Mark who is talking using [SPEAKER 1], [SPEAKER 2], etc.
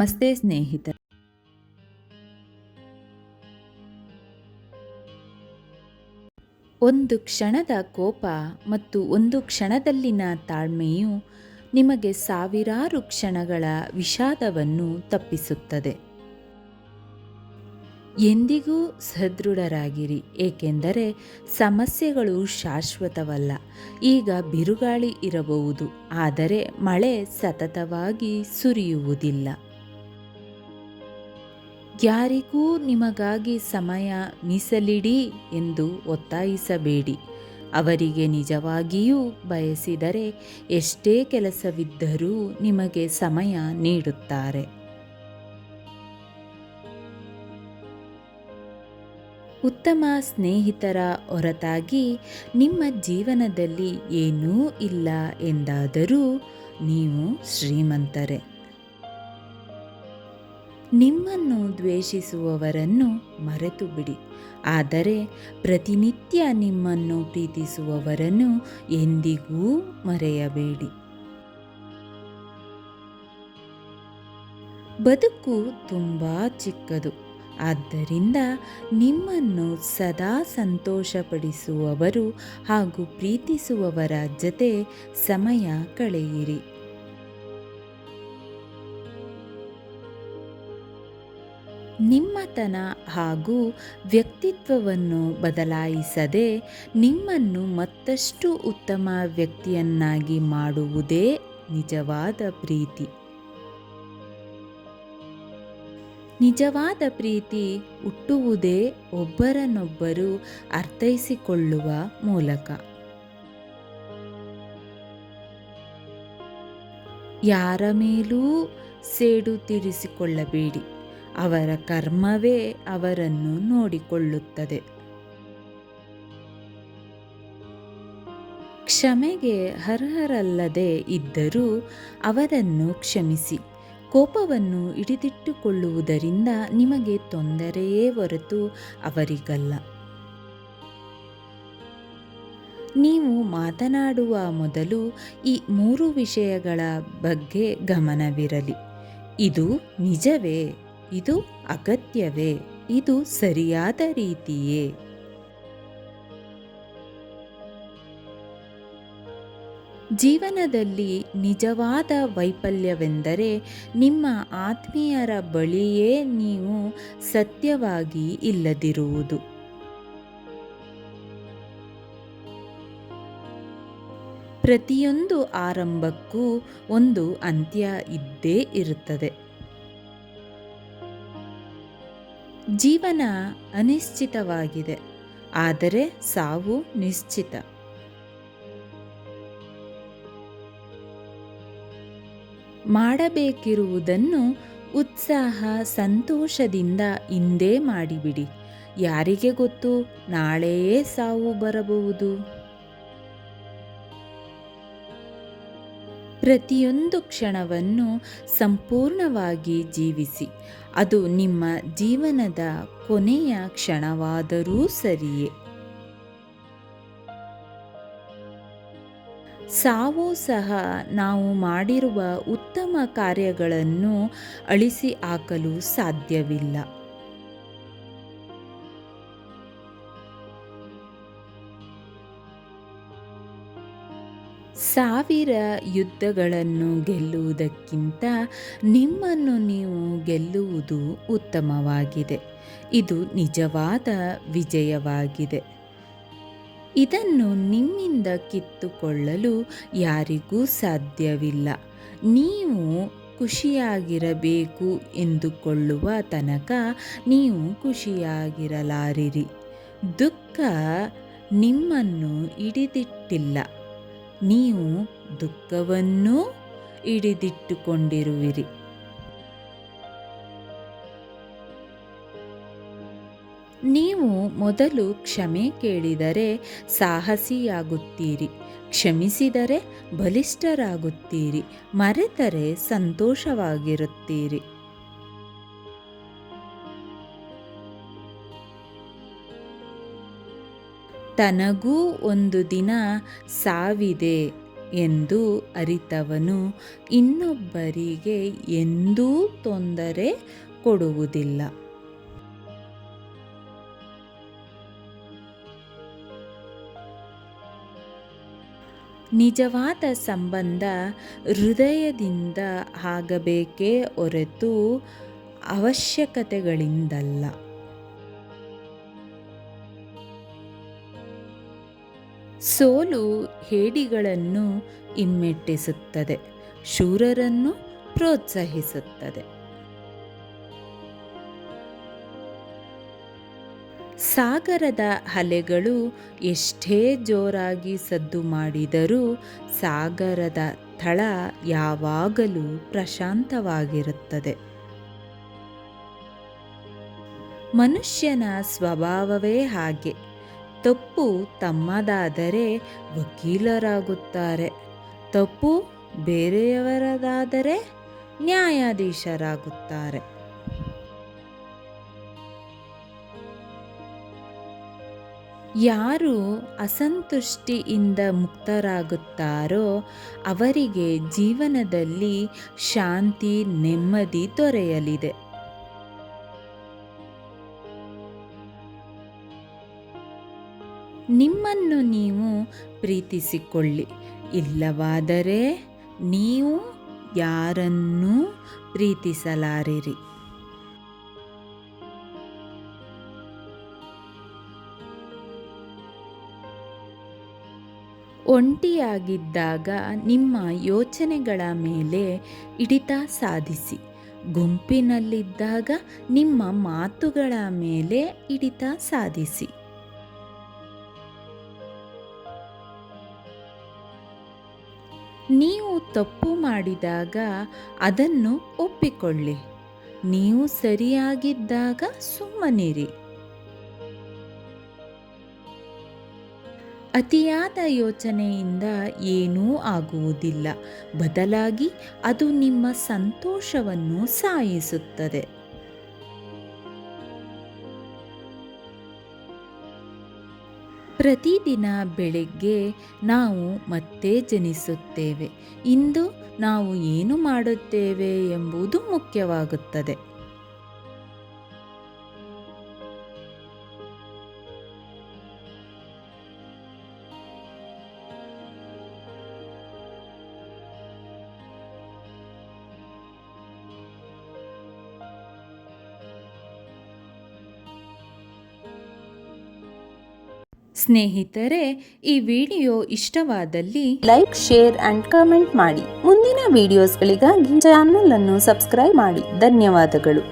[SPEAKER 1] ನಮಸ್ತೆ ಸ್ನೇಹಿತರೆ. ಒಂದು ಕ್ಷಣದ ಕೋಪ ಮತ್ತು ಒಂದು ಕ್ಷಣದಲ್ಲಿನ ತಾಳ್ಮೆಯು ನಿಮಗೆ ಸಾವಿರಾರು ಕ್ಷಣಗಳ ವಿಷಾದವನ್ನು ತಪ್ಪಿಸುತ್ತದೆ. ಎಂದಿಗೂ ಸದೃಢರಾಗಿರಿ, ಏಕೆಂದರೆ ಸಮಸ್ಯೆಗಳು ಶಾಶ್ವತವಲ್ಲ. ಈಗ ಬಿರುಗಾಳಿ ಇರಬಹುದು, ಆದರೆ ಮಳೆ ಸತತವಾಗಿ ಸುರಿಯುವುದಿಲ್ಲ. ಯಾರಿಗೂ ನಿಮಗಾಗಿ ಸಮಯ ಮೀಸಲಿಡಿ ಎಂದು ಒತ್ತಾಯಿಸಬೇಡಿ. ಅವರಿಗೆ ನಿಜವಾಗಿಯೂ ಬಯಸಿದರೆ ಎಷ್ಟೇ ಕೆಲಸವಿದ್ದರೂ ನಿಮಗೆ ಸಮಯ ನೀಡುತ್ತಾರೆ. ಉತ್ತಮ ಸ್ನೇಹಿತರ ಹೊರತಾಗಿ ನಿಮ್ಮ ಜೀವನದಲ್ಲಿ ಏನೂ ಇಲ್ಲ ಎಂದಾದರೂ ನೀವು ಶ್ರೀಮಂತರೇ. ನಿಮ್ಮನ್ನು ದ್ವೇಷಿಸುವವರನ್ನು ಮರೆತು ಬಿಡಿ, ಆದರೆ ಪ್ರತಿನಿತ್ಯ ನಿಮ್ಮನ್ನು ಪ್ರೀತಿಸುವವರನ್ನು ಎಂದಿಗೂ ಮರೆಯಬೇಡಿ. ಬದುಕು ತುಂಬ ಚಿಕ್ಕದು, ಆದ್ದರಿಂದ ನಿಮ್ಮನ್ನು ಸದಾ ಸಂತೋಷಪಡಿಸುವವರು ಹಾಗೂ ಪ್ರೀತಿಸುವವರ ಜೊತೆ ಸಮಯ ಕಳೆಯಿರಿ. ನಿಮ್ಮತನ ಹಾಗೂ ವ್ಯಕ್ತಿತ್ವವನ್ನು ಬದಲಾಯಿಸದೆ ನಿಮ್ಮನ್ನು ಮತ್ತಷ್ಟು ಉತ್ತಮ ವ್ಯಕ್ತಿಯನ್ನಾಗಿ ಮಾಡುವುದೇ ನಿಜವಾದ ಪ್ರೀತಿ. ನಿಜವಾದ ಪ್ರೀತಿ ಹುಟ್ಟುವುದೇ ಒಬ್ಬರನ್ನೊಬ್ಬರು ಅರ್ಥೈಸಿಕೊಳ್ಳುವ ಮೂಲಕ. ಯಾರ ಮೇಲೂ ಸೇಡು ತೀರಿಸಿಕೊಳ್ಳಬೇಡಿ, ಅವರ ಕರ್ಮವೇ ಅವರನ್ನು ನೋಡಿಕೊಳ್ಳುತ್ತದೆ. ಕ್ಷಮೆಗೆ ಅರ್ಹರಲ್ಲದೆ ಇದ್ದರೂ ಅವರನ್ನು ಕ್ಷಮಿಸಿ. ಕೋಪವನ್ನು ಹಿಡಿದಿಟ್ಟುಕೊಳ್ಳುವುದರಿಂದ ನಿಮಗೆ ತೊಂದರೆಯೇ ಹೊರತು ಅವರಿಗಲ್ಲ. ನೀವು ಮಾತನಾಡುವ ಮೊದಲು ಈ 3 ವಿಷಯಗಳ ಬಗ್ಗೆ ಗಮನವಿರಲಿ. ಇದು ನಿಜವೇ? ಇದು ಅಗತ್ಯವೇ? ಇದು ಸರಿಯಾದ ರೀತಿಯೇ? ಜೀವನದಲ್ಲಿ ನಿಜವಾದ ವೈಫಲ್ಯವೆಂದರೆ ನಿಮ್ಮ ಆತ್ಮೀಯರ ಬಳಿಯೇ ನೀವು ಸತ್ಯವಾಗಿ ಇಲ್ಲದಿರುವುದು. ಪ್ರತಿಯೊಂದು ಆರಂಭಕ್ಕೂ ಒಂದು ಅಂತ್ಯ ಇದ್ದೇ ಇರುತ್ತದೆ. ಜೀವನ ಅನಿಶ್ಚಿತವಾಗಿದೆ, ಆದರೆ ಸಾವು ನಿಶ್ಚಿತ. ಮಾಡಬೇಕಿರುವುದನ್ನು ಉತ್ಸಾಹ ಸಂತೋಷದಿಂದ ಇಂದೇ ಮಾಡಿಬಿಡಿ. ಯಾರಿಗೆ ಗೊತ್ತು, ನಾಳೆಯೇ ಸಾವು ಬರಬಹುದು. ಪ್ರತಿಯೊಂದು ಕ್ಷಣವನ್ನು ಸಂಪೂರ್ಣವಾಗಿ ಜೀವಿಸಿ. ಅದು ನಿಮ್ಮ ಜೀವನದ ಕೊನೆಯ ಕ್ಷಣವಾದರೂ ಸರಿಯೇ. ಸಾವು ಸಹ ನಾವು ಮಾಡಿರುವ ಉತ್ತಮ ಕಾರ್ಯಗಳನ್ನು ಅಳಿಸಿ ಹಾಕಲು ಸಾಧ್ಯವಿಲ್ಲ. ಸಾವಿರ ಯುದ್ಧಗಳನ್ನು ಗೆಲ್ಲುವುದಕ್ಕಿಂತ ನಿಮ್ಮನ್ನು ನೀವು ಗೆಲ್ಲುವುದು ಉತ್ತಮವಾಗಿದೆ. ಇದು ನಿಜವಾದ ವಿಜಯವಾಗಿದೆ. ಇದನ್ನು ನಿಮ್ಮಿಂದ ಕಿತ್ತುಕೊಳ್ಳಲು ಯಾರಿಗೂ ಸಾಧ್ಯವಿಲ್ಲ. ನೀವು ಖುಷಿಯಾಗಿರಬೇಕು ಎಂದುಕೊಳ್ಳುವ ತನಕ ನೀವು ಖುಷಿಯಾಗಿರಲಾರಿರಿ. ದುಃಖ ನಿಮ್ಮನ್ನು ಹಿಡಿದಿಟ್ಟಿಲ್ಲ, ನೀವು ದುಃಖವನ್ನೂ ಹಿಡಿದಿಟ್ಟುಕೊಂಡಿರುವಿರಿ. ನೀವು ಮೊದಲು ಕ್ಷಮೆ ಕೇಳಿದರೆ ಸಾಹಸಿಯಾಗುತ್ತೀರಿ, ಕ್ಷಮಿಸಿದರೆ ಬಲಿಷ್ಠರಾಗುತ್ತೀರಿ, ಮರೆತರೆ ಸಂತೋಷವಾಗಿರುತ್ತೀರಿ. ತನಗೂ ಒಂದು ದಿನ ಸಾವಿದೆ ಎಂದು ಅರಿತವನು ಇನ್ನೊಬ್ಬರಿಗೆ ಎಂದೂ ತೊಂದರೆ ಕೊಡುವುದಿಲ್ಲ. ನಿಜವಾದ ಸಂಬಂಧ ಹೃದಯದಿಂದ ಆಗಬೇಕೇ ಹೊರತು ಅವಶ್ಯಕತೆಗಳಿಂದಲ್ಲ. ಸೋಲು ಹೇಡಿಗಳನ್ನು ಹಿಮ್ಮೆಟ್ಟಿಸುತ್ತದೆ, ಶೂರರನ್ನು ಪ್ರೋತ್ಸಾಹಿಸುತ್ತದೆ. ಸಾಗರದ ಅಲೆಗಳು ಎಷ್ಟೇ ಜೋರಾಗಿ ಸದ್ದು ಮಾಡಿದರೂ ಸಾಗರದ ತಳ ಯಾವಾಗಲೂ ಪ್ರಶಾಂತವಾಗಿರುತ್ತದೆ. ಮನುಷ್ಯನ ಸ್ವಭಾವವೇ ಹಾಗೆ. ತಪ್ಪು ತಮ್ಮದಾದರೆ ವಕೀಲರಾಗುತ್ತಾರೆ, ತಪ್ಪು ಬೇರೆಯವರದಾದರೆ ನ್ಯಾಯಾಧೀಶರಾಗುತ್ತಾರೆ. ಯಾರು ಅಸಂತುಷ್ಟಿಯಿಂದ ಮುಕ್ತರಾಗುತ್ತಾರೋ ಅವರಿಗೆ ಜೀವನದಲ್ಲಿ ಶಾಂತಿ, ನೆಮ್ಮದಿ ದೊರೆಯಲಿದೆ. ನಿಮ್ಮನ್ನು ನೀವು ಪ್ರೀತಿಸಿಕೊಳ್ಳಿ, ಇಲ್ಲವಾದರೆ ನೀವು ಯಾರನ್ನೂ ಪ್ರೀತಿಸಲಾರಿರಿ. ಒಂಟಿಯಾಗಿದ್ದಾಗ ನಿಮ್ಮ ಯೋಚನೆಗಳ ಮೇಲೆ ಹಿಡಿತ ಸಾಧಿಸಿ, ಗುಂಪಿನಲ್ಲಿದ್ದಾಗ ನಿಮ್ಮ ಮಾತುಗಳ ಮೇಲೆ ಹಿಡಿತ ಸಾಧಿಸಿ. ನೀವು ತಪ್ಪು ಮಾಡಿದಾಗ ಅದನ್ನು ಒಪ್ಪಿಕೊಳ್ಳಿ, ನೀವು ಸರಿಯಾಗಿದ್ದಾಗ ಸುಮ್ಮನಿರಿ. ಅತಿಯಾದ ಯೋಚನೆಯಿಂದ ಏನೂ ಆಗುವುದಿಲ್ಲ, ಬದಲಾಗಿ ಅದು ನಿಮ್ಮ ಸಂತೋಷವನ್ನು ಸಾಯಿಸುತ್ತದೆ. ಪ್ರತಿದಿನ ಬೆಳಗ್ಗೆ ನಾವು ಮತ್ತೆ ಜನಿಸುತ್ತೇವೆ. ಇಂದು ನಾವು ಏನು ಮಾಡುತ್ತೇವೆ ಎಂಬುದು ಮುಖ್ಯವಾಗುತ್ತದೆ. ಸ್ನೇಹಿತರೆ, ಈ ವಿಡಿಯೋ ಇಷ್ಟವಾದಲ್ಲಿ
[SPEAKER 2] ಲೈಕ್, ಶೇರ್ ಅಂಡ್ ಕಮೆಂಟ್ ಮಾಡಿ. ಮುಂದಿನ ವಿಡಿಯೋಸ್ಗಳಿಗಾಗಿ ಚಾನಲ್ ಅನ್ನು ಸಬ್ಸ್ಕ್ರೈಬ್ ಮಾಡಿ. ಧನ್ಯವಾದಗಳು.